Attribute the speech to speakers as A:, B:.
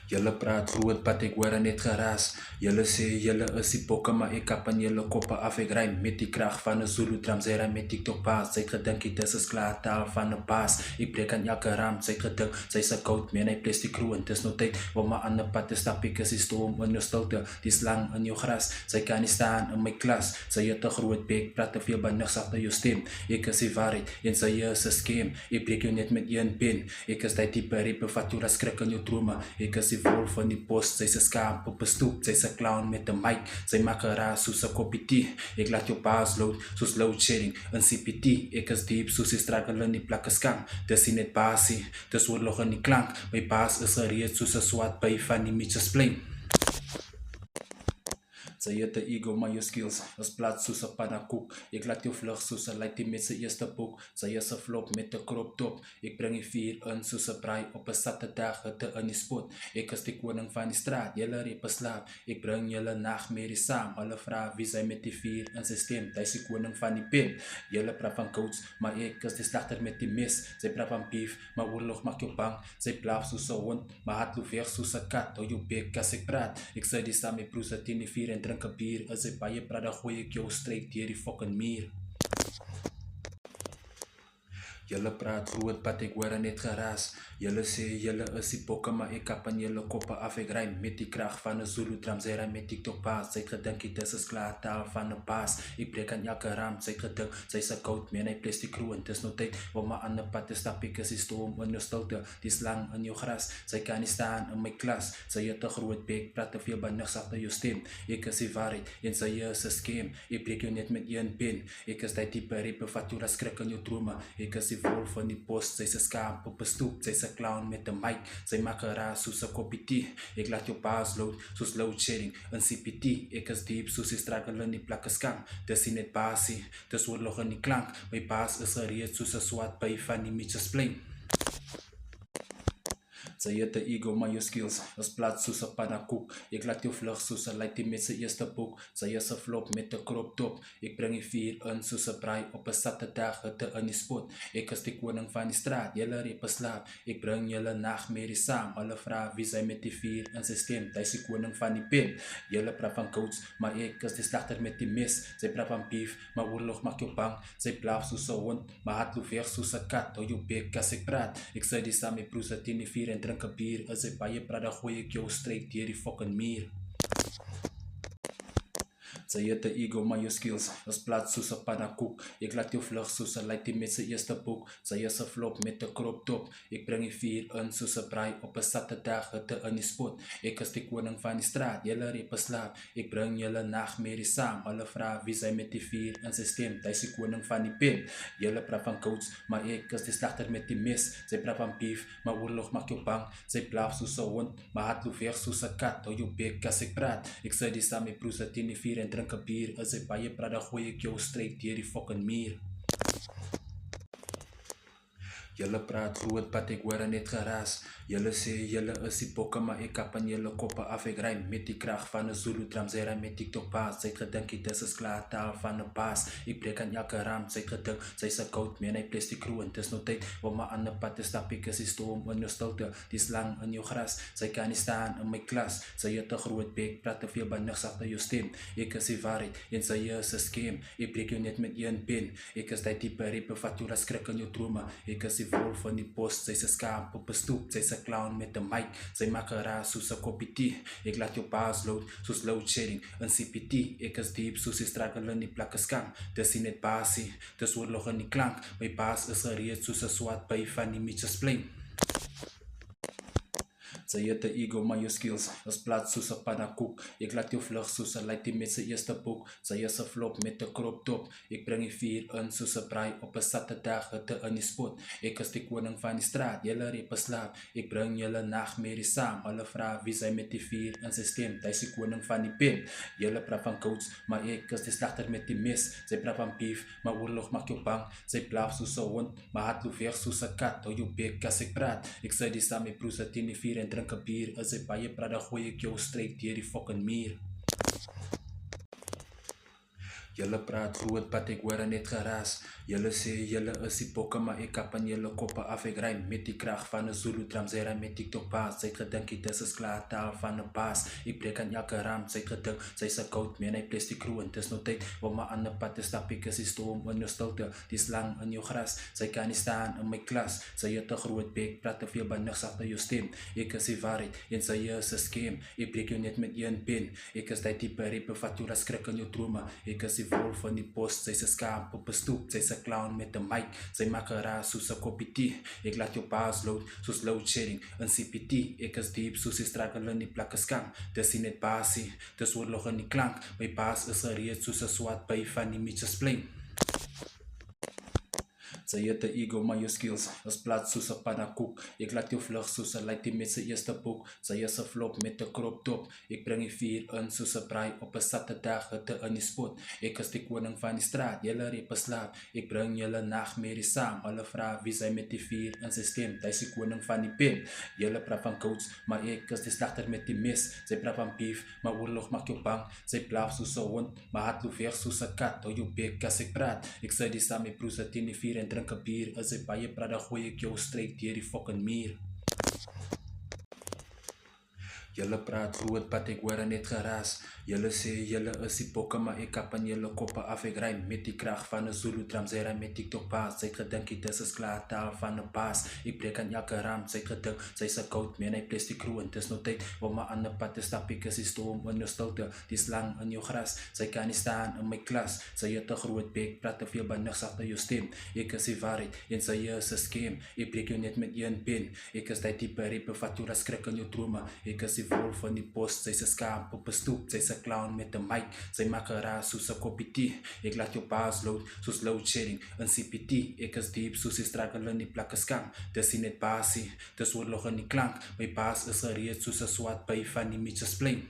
A: Julle praat groot, wat ek hoor net geraas. Julle sê julle is die bokke, maar ek kap aan julle koppe af. Ek rym met die krag van 'n Zulu drum, sy rym met TikTok paas. Sy het gedink dit is klaar taal van 'n baas. Ek breek aan elke ram, sy het gedink sy's 'n koud man, hy plastic crew en dis nou tyd om 'n ander pad te stap. Ek is die storm in jou stilte, die slang in jou gras. Sy kan nie staan in my klas, sy het 'n groot bek, praat te veel binnig agter jou stem. Ek is die waarheid en sy is 'n scam. Ek breek jou net met een pen. Ek is die tipe rapper wat jou skrik in jou drome. Ek is die wolf van die bos, sy's 'n skaap op 'n stoep, sy's 'n clown met 'n mic. Sy maak 'n raas soos 'n koppie tee. Ek laat jou baas load soos load shedding in CPT. Ek is diep soos die struggle in die plakke skam. Dis nie net basie, dis oorlog in die klank. My baas is gereed soos 'n swart by van die Mitchells Plain. Sy het 'n ego, maar jou skills is plat soos 'n pannakoek. Ek laat jou vlug soos 'n lightie met sy eerste boek. Sy is 'n flop met 'n crop top. Ek bring die vuur in soos 'n braai op 'n Saterdag hitte in die spot. Ek is die koning van die straat, julle repe slaap. Ek bring julle nagmerries saam. Hulle vra wie sy met die vuur in sy stem. Hy's die koning van die pen. Julle praat van coats, maar ek is die slagter met die mes. Sy praat van beef, maar oorlog maak jou bang. Sy blaf soos 'n hond, maar hardloop weg soos 'n kat. Hou jou bek as ek praat. Ek sê die saam met broers teen die vuur en drink 'n bier. As ek baie praat, dan gooi ek jou straight deur die fucking muur. Julle praat groot, wat ek hoor net geraas. Julle sê julle is die bokke, maar ek kap aan julle koppe af. Ek rym met die krag van 'n Zulu drum, sy rym met TikTok paas. Sy het gedink dit is klaar taal van 'n baas. Ek breek aan elke ram, sy het gedink sy's 'n koud man, hy plastic crew en dis nou tyd om 'n ander pad te stap. Ek is die storm in jou stilte, die slang in jou gras. Sy kan nie staan in my klas, sy het 'n groot bek, praat te veel binnig agter jou stem. Ek is die waarheid en sy is 'n scam. Ek breek jou net met een pen. Ek is die tipe rapper wat jou skrik in jou drome. Ek is die wolf van die bos, sy's 'n skaap op 'n stoep, sy's 'n clown met 'n mic. Sy maak 'n raas soos 'n koppie tee. Ek laat jou baas load soos load shedding in CPT. Ek is diep soos die struggle in die plakke skam. Dis nie net basie, dis oorlog in die klank. My baas is gereed soos 'n swart by van die Mitchells Plain. Sy het 'n ego, maar jou skills is plat soos 'n pannakoek. Ek laat jou vlug soos 'n lightie met sy eerste boek. Sy is 'n flop met 'n crop top. Ek bring die vuur in soos 'n braai op 'n Saterdag hitte in die spot. Ek is die koning van die straat, julle repe slaap. Ek bring julle nagmerries saam. Hulle vra wie sy met die vuur in sy stem. Hy's die koning van die pen. Julle praat van coats, maar ek is die slagter met die mes. Sy praat van beef, maar oorlog maak jou bang. Sy blaf soos 'n hond, maar hardloop weg soos 'n kat. Hou jou bek as ek praat. Ek sê die saam met broers teen die vuur en drink 'n bier. As ek baie praat, dan gooi ek jou straight deur die fucking muur. Sy het 'n ego, maar jou skills is plat soos 'n pannakoek. Ek laat jou vlug soos 'n lightie met sy eerste boek. Sy is 'n flop met 'n crop top. Ek bring die vuur in soos 'n braai op 'n Saterdag hitte in die spot. Ek is die koning van die straat, julle repe slaap. Ek bring julle nagmerries saam. Hulle vra wie sy met die vuur in sy stem. Hy's die koning van die pen. Julle praat van coats, maar ek is die slagter met die mes. Sy praat van beef, maar oorlog maak jou bang. Sy blaf soos 'n hond, maar hardloop weg soos 'n kat. Hou jou bek as ek praat. Ek sê die saam met broers teen die vuur en drink 'n bier. As ek baie praat, dan gooi ek jou straight deur die fucking muur. Julle praat groot, wat ek hoor net geraas. Julle sê julle is die bokke, maar ek kap aan julle koppe af. Ek rym met die krag van 'n Zulu drum, sy rym met TikTok paas. Sy het gedink dit is klaar taal van 'n baas. Ek breek aan elke ram, sy het gedink sy's 'n koud man, hy plastic crew en dis nou tyd om 'n ander pad te stap. Ek is die storm in jou stilte, die slang in jou gras. Sy kan nie staan in my klas, sy het 'n groot bek, praat te veel binnig agter jou stem. Ek is die waarheid en sy is 'n scam. Ek breek jou net met een pen. Ek is die tipe rapper wat jou skrik in jou drome. Ek is die wolf van die bos, sy's 'n skaap op 'n stoep, sy's 'n clown met 'n mic. Sy maak 'n raas soos 'n koppie tee. Ek laat jou baas load soos load shedding in CPT. Ek is diep soos die struggle in die plakke skam. Dis nie net basie, dis oorlog in die klank. My baas is gereed soos 'n swart by van die Mitchells Plain. Sy het 'n ego, maar jou skills is plat soos 'n pannakoek. Ek laat jou vlug soos 'n lightie met sy eerste boek. Sy is 'n flop met 'n crop top. Ek bring die vuur in soos 'n braai op 'n Saterdag hitte in die spot. Ek is die koning van die straat, julle repe slaap. Ek bring julle nagmerries saam. Hulle vra wie sy met die vuur in sy stem. Hy's die koning van die pen. Julle praat van coats, maar ek is die slagter met die mes. Sy praat van beef, maar oorlog maak jou bang. Sy blaf soos 'n hond, maar hardloop weg soos 'n kat. Hou jou bek as ek praat. Ek sê die saam met broers teen die vuur en drink 'n bier. As ek baie praat, dan gooi ek jou straight deur die fucking muur. Julle praat groot pad, ek hoor net geraas. Julle sê julle is die bokke, maar ek kap aan julle koppe af. Ek rym met die krag van 'n Zulu drums, hy rym met TikTok paas. Sy het gedink dit is klaar taal van 'n baas. Ek breek aan elke ram, sy het gedink sy's 'n koud man, hy ples die crew en dis nou tyd om my ander pad te stap. Ek is die storm in jou stilte, die slang in jou gras. Sy kan nie staan in my klas, sy het 'n groot bek, praat te veel binne agter jou stem. Ek is die waarheid en sy is 'n scam. Ek breek jou net met een pen. Ek is die tipe rapper wat jou skrik in jou drome. Ek is die wolf van die bos, sy's 'n skaap op 'n stoep, sy's 'n clown met 'n mic. Sy maak geraas soos 'n koppie tee. Ek laat jou baas load soos load shedding in CPT. Ek is diep soos die struggle in die plakke skam. Dis nie net basie, dis oorlog in die klank. My baas is gereed soos 'n swart by van die Mitchells Plain. Sy het 'n ego, maar jou skills is plat soos 'n pannakoek. Ek laat jou vlug soos 'n lightie met sy eerste boek. Sy is 'n flop met 'n crop top. Ek bring die vuur in soos 'n braai op 'n Saterdag hitte in die spot. Ek is die koning van die straat, julle repe slaap. Ek bring julle nagmerries saam. Hulle vra wie sy met die vuur in sy stem. Hy's die koning van die pen. Julle praat van coats, maar ek is die slagter met die mes. Sy praat van beef, maar oorlog maak jou bang. Sy blaf soos 'n hond, maar hardloop weg soos 'n kat. Hou jou bek as ek praat. Ek sê die saam met broers teen die vuur en drink 'n bier. As ek baie praat, dan gooi ek jou straight deur die fucking muur. Julle praat groot pad, ek hoor net geraas. Julle sê julle is die bokke, maar ek kap aan julle koppe af. Ek rym met die krag van 'n Zulu drums, hy rym met TikTok paas. Sy het gedink dit is klaar taal van 'n baas. Ek breek aan elke ram, sy het gedink sy's 'n koud man, hy ples die crew en dis nou tyd om my ander pad te stap. Ek is die storm in jou stilte, die slang in jou gras. Sy kan nie staan in my klas, sy het 'n groot bek, praat te veel binne agter jou stem. Ek is die waarheid en sy is 'n scam. Ek breek jou net met een pen. Ek is die tipe rapper wat jou skrik in jou drome. Ek is die wolf van die bos, sy's 'n skaap op 'n stoep, sy's 'n clown met 'n mic. Sy maak geraas soos 'n koppie tee. Ek laat jou baas load soos load shedding in CPT. Ek is diep soos die struggle in die plakke skam. Dis nie net basie, dis oorlog in die klank. My baas is gereed soos 'n swart by van die Mitchells Plain.